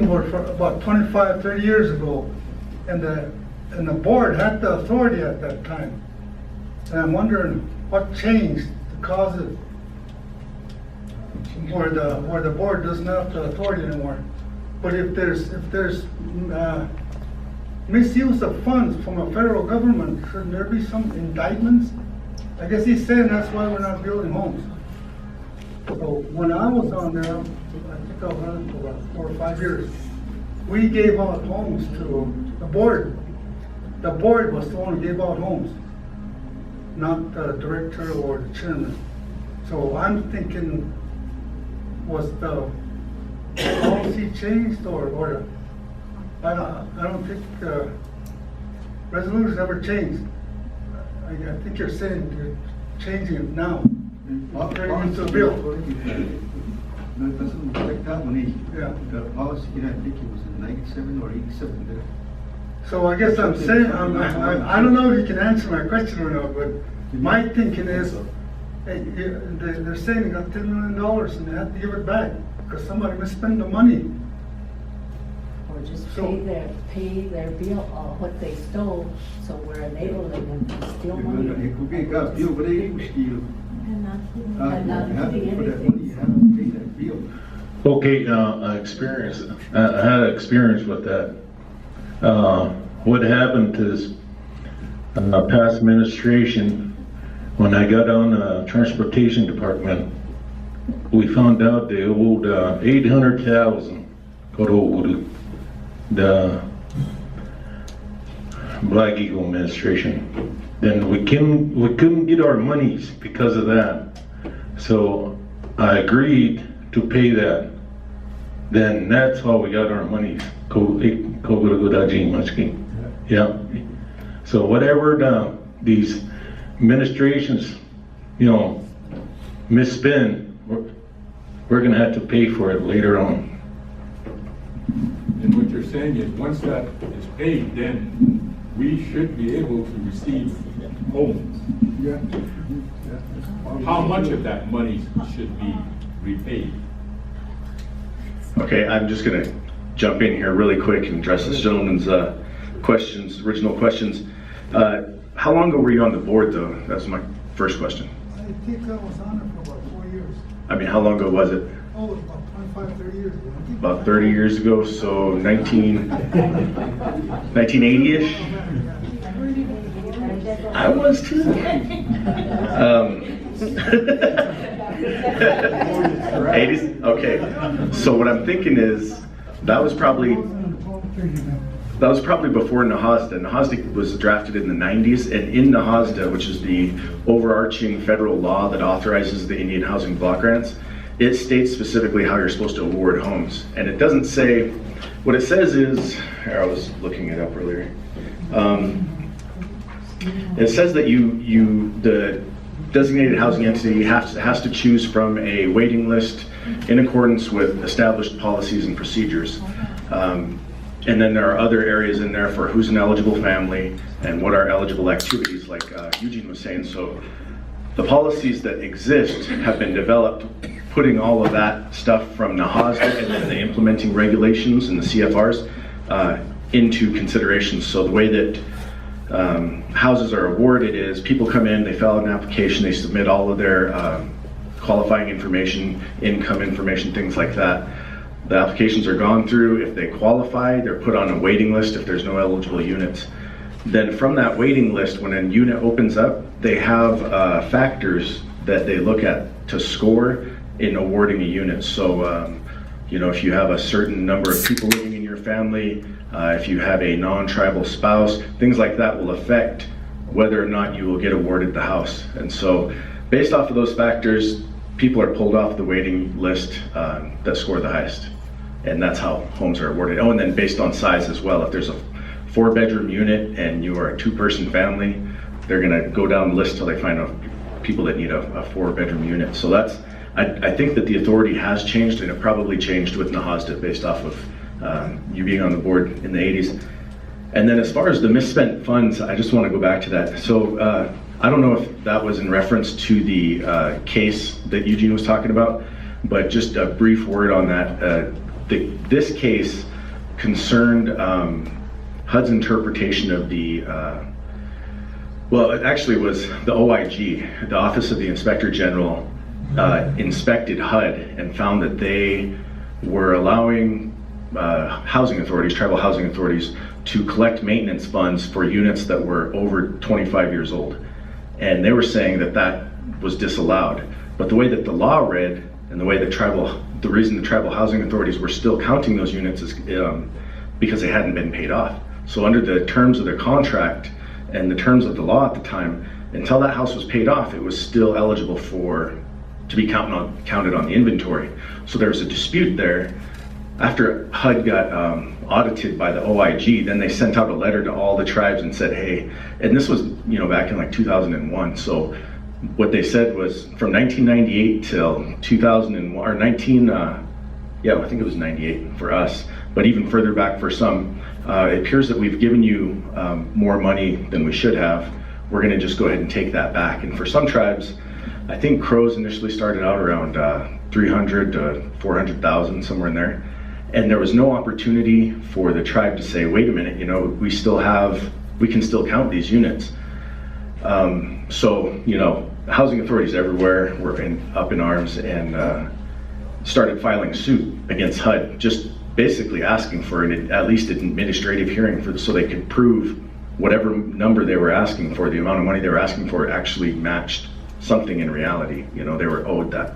for about 25, 30 years ago, and the board had the authority at that time. And I'm wondering what changed to cause it where the board doesn't have the authority anymore. But if there's misuse of funds from a federal government, shouldn't there be some indictments? I guess he's saying that's why we're not building homes. So when I was on there, I think I was on it for about 4 or 5 years, we gave out homes to the board. The board was the one who gave out homes, not the director or the chairman. So I'm thinking, was the policy changed or I don't think resolutions ever changed. I think you're saying you're changing it now. Turning into a bill. No, it doesn't reflect that money. Yeah. The policy, I think it was in 97 or 87 there. So I guess I'm saying, I don't know if you can answer my question or not, but my thinking is, hey, they're saying they got $10 million and they have to give it back because somebody misspent the money. Or just pay their bill, what they stole, so we're enabling them to steal money. It could be a bill, but they didn't steal. And not You have to doing put that money, you have to pay that bill. Okay, I had experience with that. What happened is, past administration, when I got on the transportation department, we found out they owed $800,000 to the Black Eagle administration. Then we couldn't get our monies because of that. So I agreed to pay that. Then that's how we got our monies. Yeah. So whatever these administrations, misspend, we're gonna have to pay for it later on. And what you're saying is, once that is paid, then we should be able to receive homes. Yeah. How much of that money should be repaid? Okay, I'm just going to jump in here really quick and address this gentleman's original questions. How long ago were you on the board, though? That's my first question. I think I was on it for about 4 years. I mean, how long ago was it? Oh, about 25, 30 years ago. About 30 years ago, so 1980-ish? I was too. 80s? Okay. So what I'm thinking is, that was probably before Nahasda. Nahasda was drafted in the 90s, and in Nahasda, which is the overarching federal law that authorizes the Indian housing block grants, it states specifically how you're supposed to award homes. And it doesn't say, what it says is, here, I was looking it up earlier. It says that the designated housing entity has to choose from a waiting list in accordance with established policies and procedures. And then there are other areas in there for who's an eligible family and what are eligible activities, like Eugene was saying. So the policies that exist have been developed, putting all of that stuff from Nahasda and then the implementing regulations and the CFRs into consideration. So the way that houses are awarded is people come in, they fill out an application, they submit all of their qualifying information, income information, things like that. The applications are gone through. If they qualify, they're put on a waiting list if there's no eligible units. Then from that waiting list, when a unit opens up, they have factors that they look at to score in awarding a unit. So, if you have a certain number of people living in your family, if you have a non-tribal spouse, things like that will affect whether or not you will get awarded the house. And so, based off of those factors, people are pulled off the waiting list that score the highest. And that's how homes are awarded. Oh, and then based on size as well. If there's a 4-bedroom unit and you are a 2-person family, they're gonna go down the list till they find people that need a 4-bedroom unit. So that's, I think that the authority has changed, and it probably changed with Nahasda based off of you being on the board in the 80s. And then as far as the misspent funds, I just wanna go back to that. So I don't know if that was in reference to the case that Eugene was talking about, but just a brief word on that. This case concerned HUD's interpretation of the, well, it actually was the OIG, the Office of the Inspector General, inspected HUD and found that they were allowing housing authorities, tribal housing authorities, to collect maintenance funds for units that were over 25 years old. And they were saying that that was disallowed. But the way that the law read, and the way that the reason the tribal housing authorities were still counting those units is because they hadn't been paid off. So under the terms of their contract and the terms of the law at the time, until that house was paid off, it was still eligible to be counted on the inventory. So there was a dispute there. After HUD got audited by the OIG, then they sent out a letter to all the tribes and said, hey, and this was back in like 2001. So what they said was from 1998 till 2001, or I think it was 98 for us, but even further back for some, it appears that we've given you more money than we should have. We're going to just go ahead and take that back. And for some tribes, I think Crows initially started out around 300 to 400,000, somewhere in there. And there was no opportunity for the tribe to say, wait a minute, we can still count these units. So, housing authorities everywhere were up in arms and started filing suit against HUD, just basically asking for at least an administrative hearing so they could prove whatever number they were asking for, the amount of money they were asking for actually matched something in reality. They were owed that.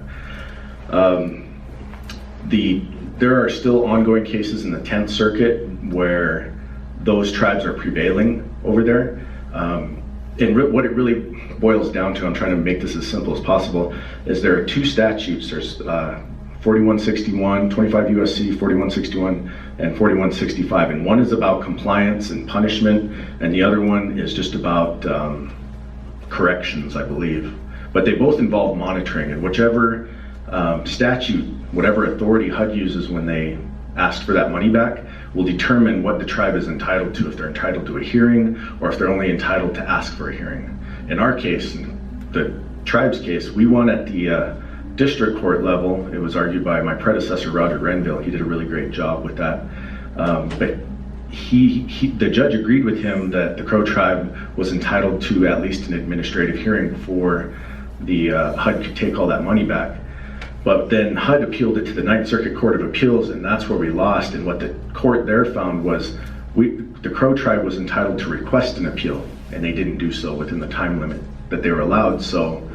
There are still ongoing cases in the 10th Circuit where those tribes are prevailing over there. And what it really boils down to, I'm trying to make this as simple as possible, is there are two statutes. There's 4161, 25 USC 4161, and 4165. And one is about compliance and punishment, and the other one is just about corrections, I believe. But they both involve monitoring, and whichever statute, whatever authority HUD uses when they ask for that money back, will determine what the tribe is entitled to, if they're entitled to a hearing or if they're only entitled to ask for a hearing. In our case, the tribe's case, we won at the district court level. It was argued by my predecessor, Roger Renville. He did a really great job with that. But the judge agreed with him that the Crow tribe was entitled to at least an administrative hearing before the HUD could take all that money back. But then HUD appealed it to the 9th Circuit Court of Appeals, and that's where we lost. And what the court there found was the Crow tribe was entitled to request an appeal, and they didn't do so within the time limit that they were allowed. So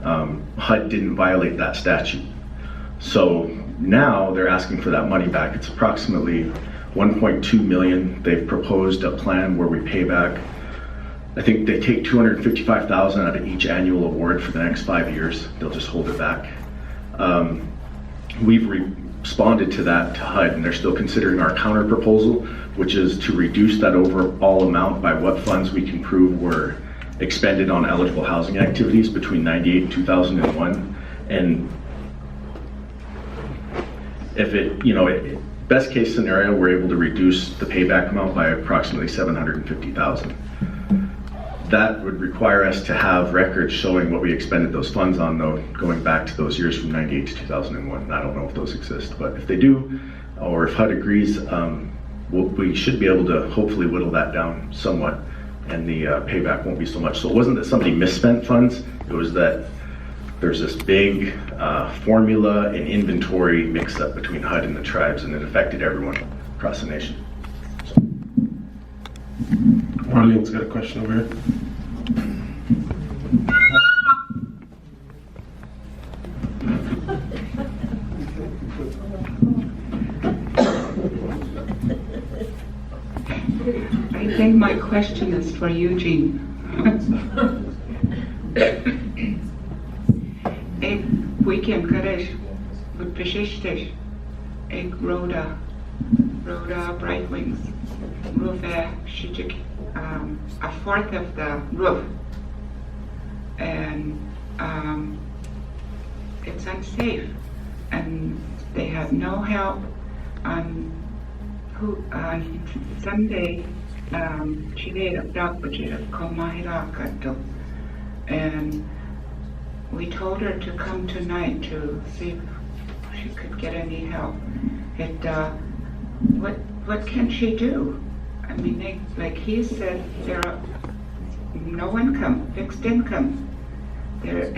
HUD didn't violate that statute. So now they're asking for that money back. It's approximately $1.2 million. They've proposed a plan where we pay back, I think they take $255,000 out of each annual award for the next 5 years. They'll just hold it back. We've responded to that to HUD, and they're still considering our counter proposal, which is to reduce that overall amount by what funds we can prove were expended on eligible housing activities between 98 and 2001. And if best case scenario, we're able to reduce the payback amount by approximately $750,000. That would require us to have records showing what we expended those funds on, though, going back to those years from 98 to 2001. I don't know if those exist, but if they do, or if HUD agrees, we should be able to hopefully whittle that down somewhat, and the payback won't be so much. So it wasn't that somebody misspent funds, it was that there's this big formula and inventory mixed up between HUD and the tribes, and it affected everyone across the nation. So. Marlene's got a question over here. I think my question is for Eugene. Ik weekend karesh with Peshistish, ik Rhoda Bright Wings roof she took a fourth of the roof, and it's unsafe, and they have no help on Sunday. She did a dog, but she did come and we told her to come tonight to see if she could get any help. what can she do? I mean, they, like he said, they're no income, fixed income. They're